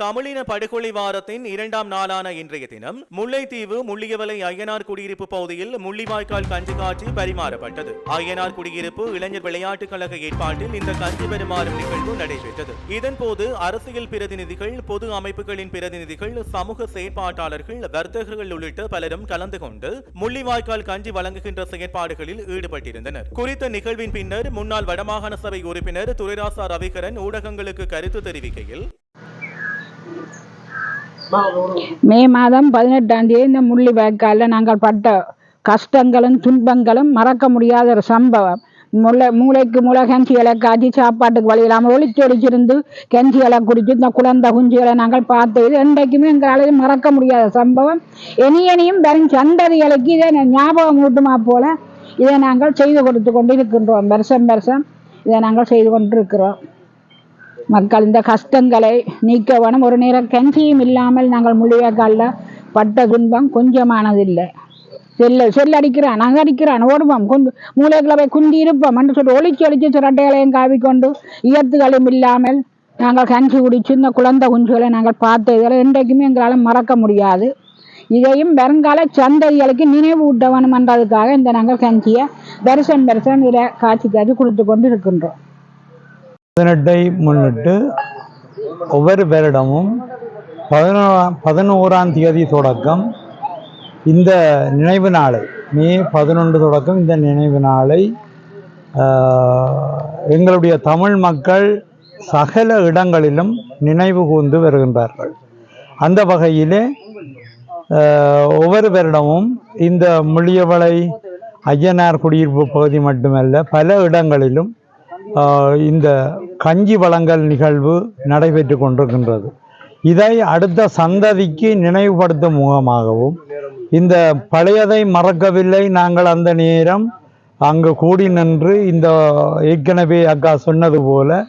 தமிழின படுகொலை வாரத்தின் 2ஆம் நாளான இன்றைய தினம் முல்லைத்தீவு முள்ளியவளை ஐயனார் குடியிருப்பு பகுதியில் முள்ளிவாய்க்கால் கஞ்சி காட்சி பரிமாறப்பட்டது. ஐயனார் குடியிருப்பு இளைஞர் விளையாட்டுக் கழக ஏற்பாட்டில் இந்த கஞ்சி பரிமாறும் நிகழ்வு நடைபெற்றது. இதன்போது அரசியல் பிரதிநிதிகள், பொது அமைப்புகளின் பிரதிநிதிகள், சமூக செயற்பாட்டாளர்கள், வர்த்தகர்கள் உள்ளிட்ட பலரும் கலந்து கொண்டு முள்ளிவாய்க்கால் கஞ்சி வழங்குகின்ற செயற்பாடுகளில் ஈடுபட்டிருந்தனர். குறித்த நிகழ்வின் பின்னர் முன்னாள் வடமாகாண சபை உறுப்பினர் துரைராசா ரவிகரன் ஊடகங்களுக்கு கருத்து தெரிவிக்கையில், மே மாதம் 18ஆம் தேதி இந்த முள்ளிவாய்க்காலில் நாங்கள் பட்ட கஷ்டங்களும் துன்பங்களும் மறக்க முடியாத ஒரு சம்பவம். மூளைக்கு மூளை கஞ்சிகளை காய்ச்சி சாப்பாட்டுக்கு வழி இல்லாமல் ஒளிச்சொலிச்சிருந்து கஞ்சிகளை குடிச்சு இந்த குழந்தை குஞ்சுகளை நாங்கள் பார்த்தது என்றைக்குமே எங்களால் மறக்க முடியாத சம்பவம். இனியும் வரும் சந்ததிகளுக்கு இதை ஞாபகம் ஊட்டுமா போல இதை நாங்கள் செய்து கொடுத்து கொண்டு இருக்கின்றோம். வருஷம் இதை நாங்கள் செய்து கொண்டிருக்கிறோம். மக்கள் இந்த கஷ்டங்களை நீக்க வேணும். ஒரு நேரம் கஞ்சியும் இல்லாமல் நாங்கள் முள்ளிவாய்க்காலில் பட்ட துன்பம் கொஞ்சமானதில்லை. செல்லடிக்கிறான், அடிக்கிறான், ஓடுவோம், மூளைகளை போய் குந்தி இருப்போம் என்று சொல்லி ஒளிச்சு சிரட்டைகளையும் காவிக்கொண்டு இயத்துகளும் இல்லாமல் நாங்கள் கஞ்சி குடிச்சு இந்த குழந்தை குஞ்சுகளை நாங்கள் பார்த்த இதில் இன்றைக்குமே எங்களால் மறக்க முடியாது. இதையும் வருங்கால சந்ததிகளுக்கு நினைவு ஊட்ட வேணும் என்றதுக்காக இந்த நாங்கள் கஞ்சியை வருஷம் இதை காய்ச்சி கொடுத்து கொண்டு இருக்கின்றோம். 18 முன்னிட்டு ஒவ்வொரு வருடமும் 11ஆம் தேதி தொடக்கம் இந்த நினைவு நாளை, மே 11 தொடக்கம் இந்த நினைவு நாளை எங்களுடைய தமிழ் மக்கள் சகல இடங்களிலும் நினைவு கூர்ந்து வருகின்றார்கள். அந்த வகையிலே ஒவ்வொரு வருடமும் இந்த முள்ளியவளை ஐயனார் குடியிருப்பு பகுதி மட்டுமல்ல, பல இடங்களிலும் இந்த கஞ்சி வழங்கல் நிகழ்வு நடைபெற்று கொண்டிருக்கின்றது. இதை அடுத்த சந்ததிக்கு நினைவுபடுத்தும் முகமாகவும், இந்த பழையதை மறக்கவில்லை, நாங்கள் அந்த நேரம் அங்கு கூடி நின்று இந்த ஏற்கனவே அக்கா சொன்னது போல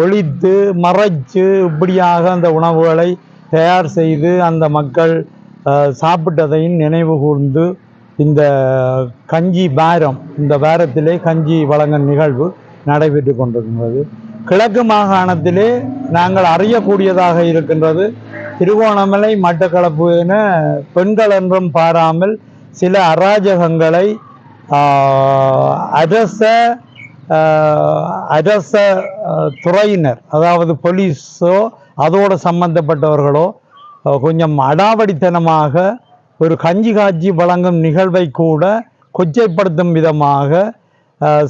ஒழித்து மறைச்சு இப்படியாக அந்த உணவுகளை தயார் செய்து அந்த மக்கள் சாப்பிட்டதையும் நினைவு கூர்ந்து இந்த கஞ்சி வாரம், இந்த வாரத்திலே கஞ்சி வழங்கல் நிகழ்வு நடைபெற்று கொண்டிருக்கின்றது. கிழக்கு மாகாணத்திலே நாங்கள் அறியக்கூடியதாக இருக்கின்றது. திருகோணமலை, மட்டக்களப்பு என பெண்கள் என்றும் பாராமல் சில அராஜகங்களை அரச துறையினர், அதாவது போலீஸோ அதோடு சம்பந்தப்பட்டவர்களோ கொஞ்சம் அடாவடித்தனமாக ஒரு கஞ்சி காட்சி வழங்கும் நிகழ்வை கூட கொச்சைப்படுத்தும் விதமாக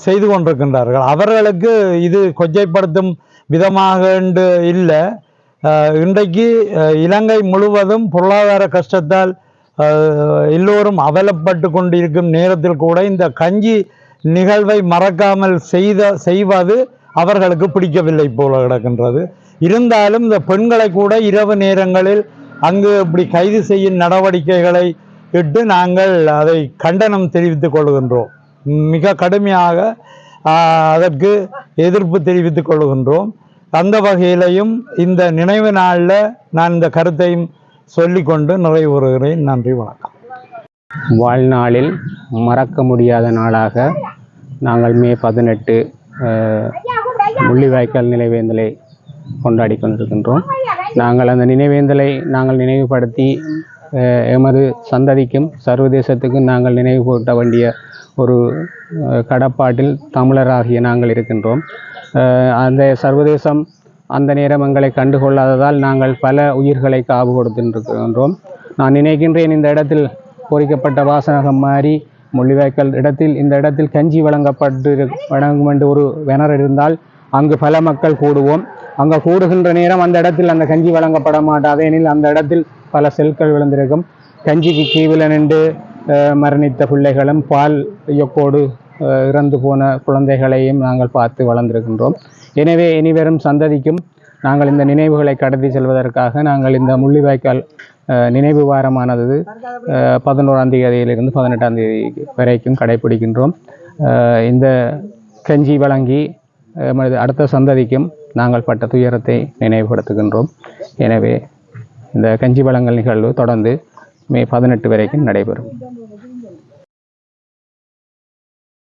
செய்து கொண்டிருக்கின்றார்கள். அவர்களுக்கு இது கொச்சைப்படுத்தும் விதமாக இல்லை. இன்றைக்கு இலங்கை முழுவதும் பொருளாதார கஷ்டத்தால் எல்லோரும் அவலப்பட்டு கொண்டிருக்கும் நேரத்தில் கூட இந்த கஞ்சி நிகழ்வை மறக்காமல் செய்வது அவர்களுக்கு பிடிக்கவில்லை போல கிடக்கின்றது. இருந்தாலும் இந்த பெண்களை கூட இரவு நேரங்களில் அங்கு இப்படி கைது செய்யும் நடவடிக்கைகளை இட்டு நாங்கள் அதை கண்டனம் தெரிவித்துக் கொள்கின்றோம். மிக கடுமையாக அதற்கு எதிர்ப்பு தெரிவித்துக் கொள்கின்றோம். அந்த வகையிலையும் இந்த நினைவு நாளில் நான் இந்த கருத்தையும் சொல்லிக்கொண்டு நிறைவுறுகிறேன். நன்றி, வணக்கம். வாழ்நாளில் மறக்க முடியாத நாளாக நாங்கள் மே 18 முள்ளிவாய்க்கால் நினைவேந்தலை கொண்டாடி கொண்டிருக்கின்றோம். நாங்கள் அந்த நினைவேந்தலை நினைவுபடுத்தி எமது சந்ததிக்கும் சர்வதேசத்துக்கும் நாங்கள் நினைவு கூட்ட வேண்டிய ஒரு கடப்பாட்டில் தமிழராகிய நாங்கள் இருக்கின்றோம். அந்த சர்வதேசம் அந்த நேரம் எங்களை கண்டுகொள்ளாததால் நாங்கள் பல உயிர்களை காவு கொடுத்துருக்கின்றோம். நான் நினைக்கின்றேன், இந்த இடத்தில் பொறிக்கப்பட்ட வாசனகம் மாறி முள்ளிவாய்க்கால் இந்த இடத்தில் கஞ்சி வழங்கும் என்று ஒரு வெனர் இருந்தால் அங்கு பல மக்கள் கூடுவோம். அங்கே கூடுகின்ற நேரம் அந்த இடத்தில் அந்த கஞ்சி வழங்கப்பட மாட்டாது. எனில் அந்த இடத்தில் பல செல்கள் விழுந்திருக்கும். கஞ்சிக்கு கீழே நின்று மரணித்த பிள்ளைகளும் பால் இயக்கோடு இறந்து போன குழந்தைகளையும் நாங்கள் பார்த்து வளர்ந்திருக்கின்றோம். எனவே இனிவரும் சந்ததிக்கும் நாங்கள் இந்த நினைவுகளை கடத்தி செல்வதற்காக நாங்கள் இந்த முள்ளிவாய்க்கால் நினைவு வாரமானது 11ஆம் தேதியிலிருந்து 18ஆம் தேதி வரைக்கும் கடைபிடிக்கின்றோம். இந்த கஞ்சி வழங்கி அடுத்த சந்ததிக்கும் நாங்கள் பட்ட துயரத்தை நினைவுபடுத்துகின்றோம். எனவே இந்த கஞ்சி வழங்கல் நிகழ்வு தொடர்ந்து மே 18 வரைக்கும் நடைபெறும்.